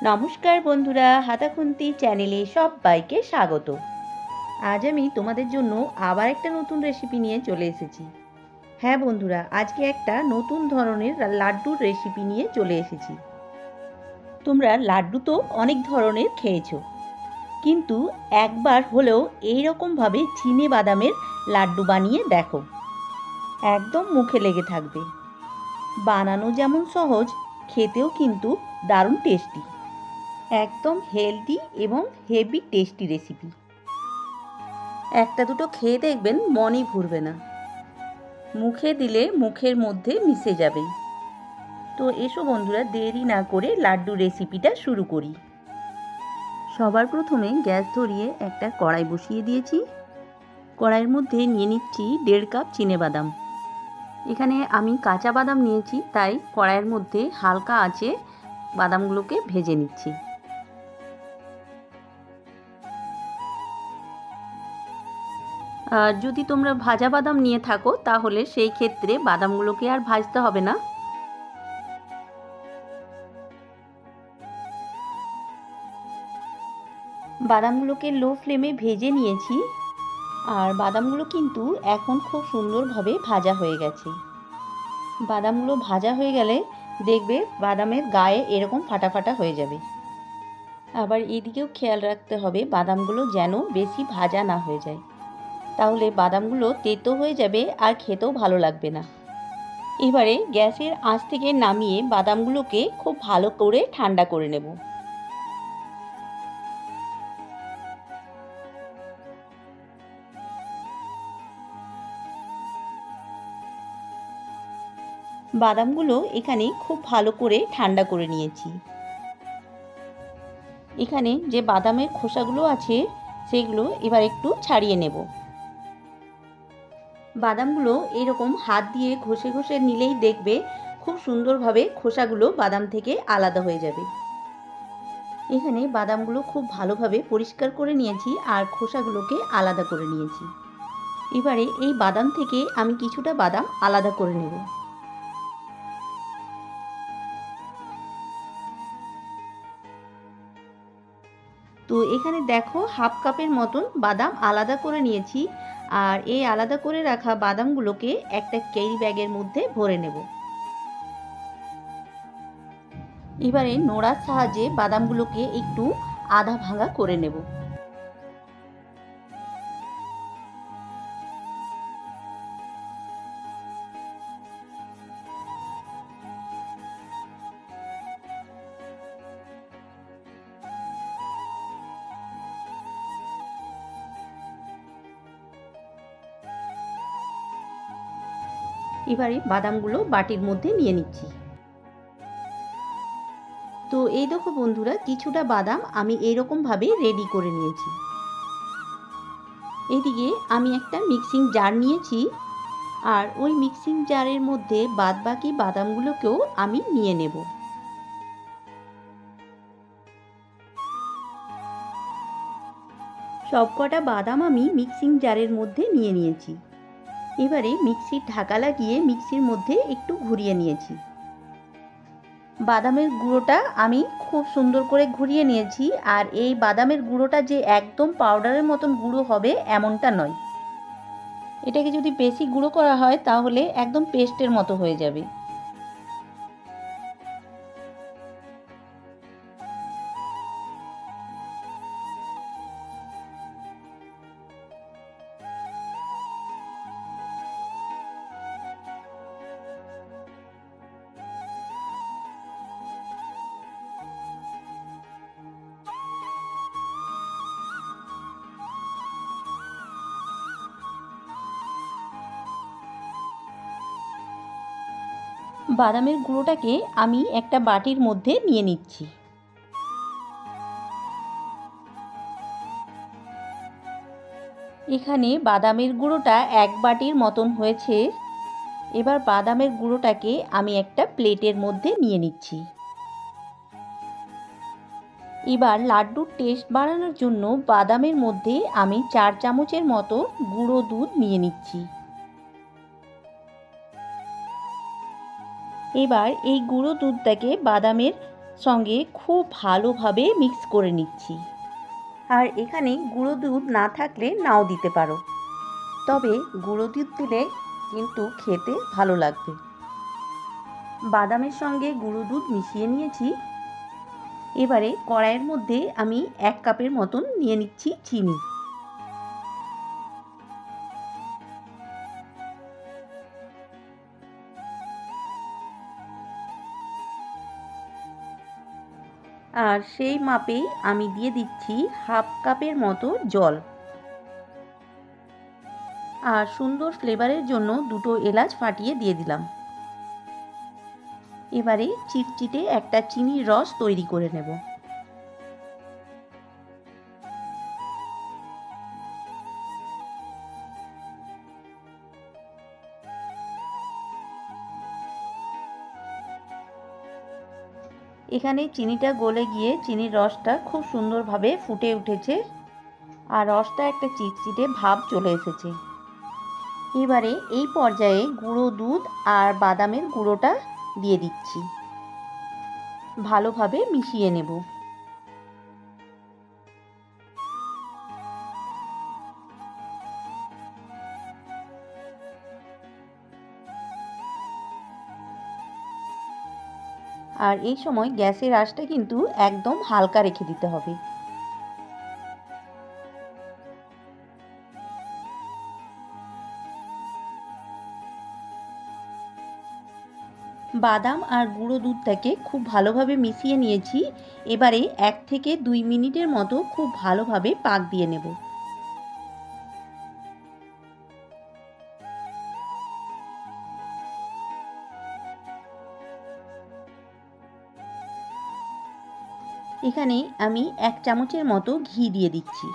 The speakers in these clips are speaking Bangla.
নমস্কার বন্ধুরা, হাতাখুন্তি চ্যানেলে সবাইকে স্বাগত। আজ আমি তোমাদের জন্য আবার একটা নতুন রেসিপি নিয়ে চলে এসেছি। হ্যাঁ বন্ধুরা, আজকে একটা নতুন ধরনের লাড্ডুর রেসিপি নিয়ে চলে এসেছি। তোমরা লাড্ডু তো অনেক ধরনের খেয়েছো, কিন্তু একবার হলেও এইরকমভাবে চিনে বাদামের লাড্ডু বানিয়ে দেখো, একদম মুখে লেগে থাকবে। বানানো যেমন সহজ, খেতেও কিন্তু দারুণ টেস্টি। একদম হেলদি এবং হেভি টেস্টি রেসিপি। একটা দুটো খেয়ে দেখবেন মনই ভরবে না, মুখে দিলে মুখের মধ্যে মিশে যাবে। তো এসো বন্ধুরা, দেরি না করে লাড্ডু রেসিপিটা শুরু করি। সবার প্রথমে গ্যাস ধরিয়ে একটা কড়াই বসিয়ে দিয়েছি। কড়াইয়ের মধ্যে নিয়ে নিচ্ছি 1.5 কাপ চিনেবাদাম। এখানে আমি কাঁচা বাদাম নিয়েছি, তাই কড়াইয়ের মধ্যে হালকা আঁচে বাদামগুলোকে ভেজে নিচ্ছি। আর যদি তোমরা ভাজা বাদাম নিয়ে থাকো তাহলে সেই ক্ষেত্রে বাদামগুলোকে আর ভাজতে হবে না। বাদামগুলোকে লো ফ্লেমে ভেজে নিয়েছি, আর বাদামগুলো কিন্তু এখন খুব সুন্দরভাবে ভাজা হয়ে গেছে। বাদামগুলো ভাজা হয়ে গেলে দেখবে বাদামের গায়ে এরকম ফাটা ফাটা হয়ে যাবে। আবার এদিকেও খেয়াল রাখতে হবে বাদামগুলো যেন বেশি ভাজা না হয়ে যায়, তাহলে বাদামগুলো তেতো হয়ে যাবে আর খেতেও ভালো লাগবে না। এবারে গ্যাসের আঁচ থেকে নামিয়ে বাদামগুলোকে খুব ভালো করে ঠান্ডা করে নেব। বাদামগুলো এখানে খুব ভালো করে ঠান্ডা করে নিয়েছি। এখানে যে বাদামের খোসাগুলো আছে সেগুলো এবার একটু ছাড়িয়ে নেব। বাদামগুলো এরকম হাত দিয়ে ঘষে ঘষে নিলেই দেখবে খুব সুন্দরভাবে খোসাগুলো বাদাম থেকে আলাদা হয়ে যাবে। এখানে বাদামগুলো খুব ভালোভাবে পরিষ্কার করে নিয়েছি আর খোসাগুলোকে আলাদা করে নিয়েছি। এবারে এই বাদাম থেকে আমি কিছুটা বাদাম আলাদা করে নেব। তো এখানে দেখো হাফ কাপের মতন বাদাম আলাদা করে নিয়েছি, আর এই আলাদা করে রাখা বাদামগুলোকে একটা ক্যারি ব্যাগের মধ্যে ভরে নেব। এবারে নোড়ার সাহায্যে বাদামগুলোকে একটু আধা ভাঙা করে নেব। এবারে বাদামগুলো বাটির মধ্যে নিয়ে নিচ্ছি। তো এই দেখো বন্ধুরা, কিছুটা বাদাম আমি এইরকমভাবে রেডি করে নিয়েছি। এদিকে আমি একটা মিক্সিং জার নিয়েছি, আর ওই মিক্সিং জারের মধ্যে বাদবাকি বাদামগুলোকেও আমি নিয়ে নেব। সবকটা বাদাম আমি মিক্সিং জারের মধ্যে নিয়ে নিয়েছি। এবারে মিক্সির ঢাকা লাগিয়ে মিক্সির মধ্যে একটু ঘুরিয়ে নিয়েছি। বাদামের গুঁড়োটা আমি খুব সুন্দর করে ঘুরিয়ে নিয়েছি, আর এই বাদামের গুঁড়োটা যে একদম পাউডারের মতন গুঁড়ো হবে এমনটা নয়। এটাকে যদি বেশি গুঁড়ো করা হয় তাহলে একদম পেস্টের মতো হয়ে যাবে। বাদামের গুঁড়োটাকে আমি একটা বাটির মধ্যে নিয়ে নিচ্ছি। এখানে বাদামের গুঁড়োটা এক বাটির মতন হয়েছে। এবার বাদামের গুঁড়োটাকে আমি একটা প্লেটের মধ্যে নিয়ে নিচ্ছি। এবার লাড্ডুর টেস্ট বাড়ানোর জন্য বাদামের মধ্যে আমি 4 চামচের মতো গুঁড়ো দুধ নিয়ে নিচ্ছি। এবার এই গুঁড়ো দুধটাকে বাদামের সঙ্গে খুব ভালোভাবে মিক্স করে নিচ্ছি। আর এখানে গুঁড়ো দুধ না থাকলে নাও দিতে পারো, তবে গুঁড়ো দুধ দিলে কিন্তু খেতে ভালো লাগবে। বাদামের সঙ্গে গুঁড়ো দুধ মিশিয়ে নিয়েছি। এবারে কড়াইয়ের মধ্যে আমি 1 কাপের মতন নিয়ে নিচ্ছি চিনি। আর সেই মাপেই আমি দিয়ে দিচ্ছি 1/2 কাপের মতো জল। আর সুন্দর ফ্লেভারের জন্য 2টো এলাচ ফাটিয়ে দিয়ে দিলাম। এবারে চিটচিটে একটা চিনির রস তৈরি করে নেব। এখানে চিনিটা গলে গিয়ে চিনির রসটা খুব সুন্দরভাবে ফুটে উঠেছে আর রসটা একটা চিটচিটে ভাব চলে এসেছে। এবারে এই পর্যায়ে গুঁড়ো দুধ আর বাদামের গুঁড়োটা দিয়ে দিচ্ছি, ভালোভাবে মিশিয়ে নেব। আর এই সময় গ্যাসের আঁচটা কিন্তু একদম হালকা রেখে দিতে হবে। বাদাম আর গুঁড়ো দুধটাকে খুব ভালোভাবে মিশিয়ে নিয়েছি। এবারে 1 থেকে 2 মিনিটের মতো খুব ভালোভাবে পাক দিয়ে নেব। এখানে আমি 1 চামচের মতো ঘি দিয়ে দিচ্ছি।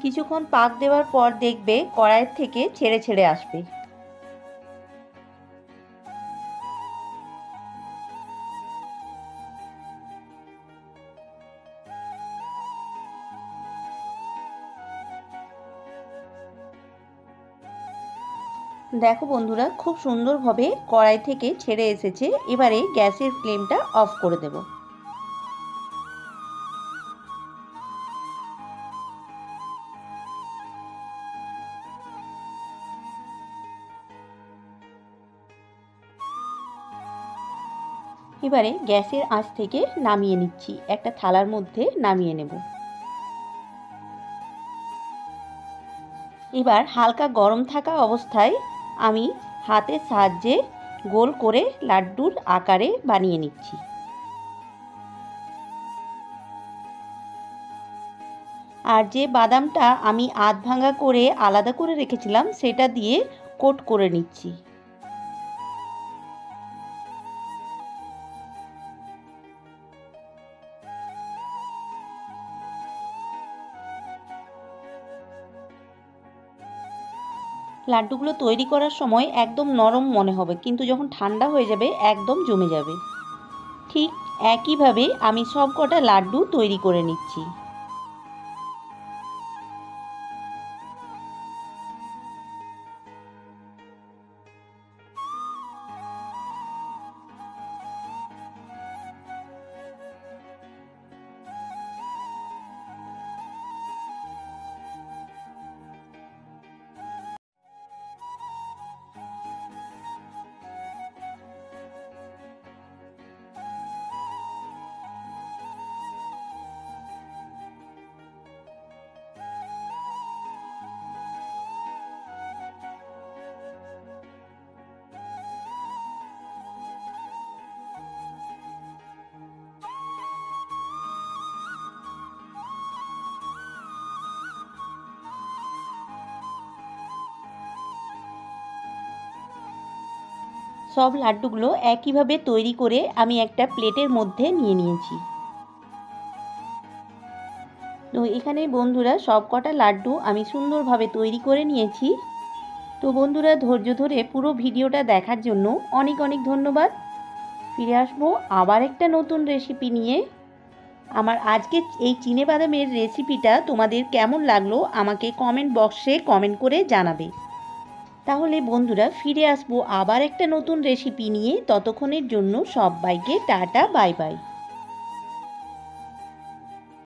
কিছুক্ষণ পাক দেওয়ার পর দেখবে কড়াইয়ের থেকে ছেড়ে ছেড়ে আসবে। দেখো বন্ধুরা, খুব সুন্দরভাবে কড়াই থেকে ছেড়ে এসেছে। এবারে গ্যাসের ফ্লেমটা অফ করে দেব। এবারে গ্যাসের আঁচ থেকে নামিয়ে নিচ্ছি, একটা থালার মধ্যে নামিয়ে নেব। এবার হালকা গরম থাকা অবস্থায় আমি হাতের সাহায্যে গোল করে লাড্ডুর আকারে বানিয়ে নিচ্ছি। আর যে বাদামটা আমি আধ ভাঙা করে আলাদা করে রেখেছিলাম সেটা দিয়ে কোট করে নিচ্ছি। লাড্ডুগুলো তৈরি করার সময় একদম নরম মনে হবে, কিন্তু যখন ঠান্ডা হয়ে যাবে একদম জমে যাবে। ঠিক একইভাবে আমি সবকটা লাড্ডু তৈরি করে নিচ্ছি। সব লাড্ডুগুলো একইভাবে তৈরি করে আমি একটা প্লেটের মধ্যে নিয়ে নিয়েছি। তো এখানে বন্ধুরা সব কটা লাড্ডু আমি সুন্দরভাবে তৈরি করে নিয়েছি। তো বন্ধুরা ধৈর্য ধরে পুরো ভিডিওটা দেখার জন্য অনেক অনেক ধন্যবাদ। ফিরে আসবো আবার একটা নতুন রেসিপি নিয়ে। আমার আজকের এই চিনেবাদামের রেসিপিটা তোমাদের কেমন লাগলো আমাকে কমেন্ট বক্সে কমেন্ট করে জানাবে। তাহলে বন্ধুরা ফিরে আসবো আবার একটা নতুন রেসিপি নিয়ে। ততক্ষণের জন্য সবাইকে টাটা বাই বাই।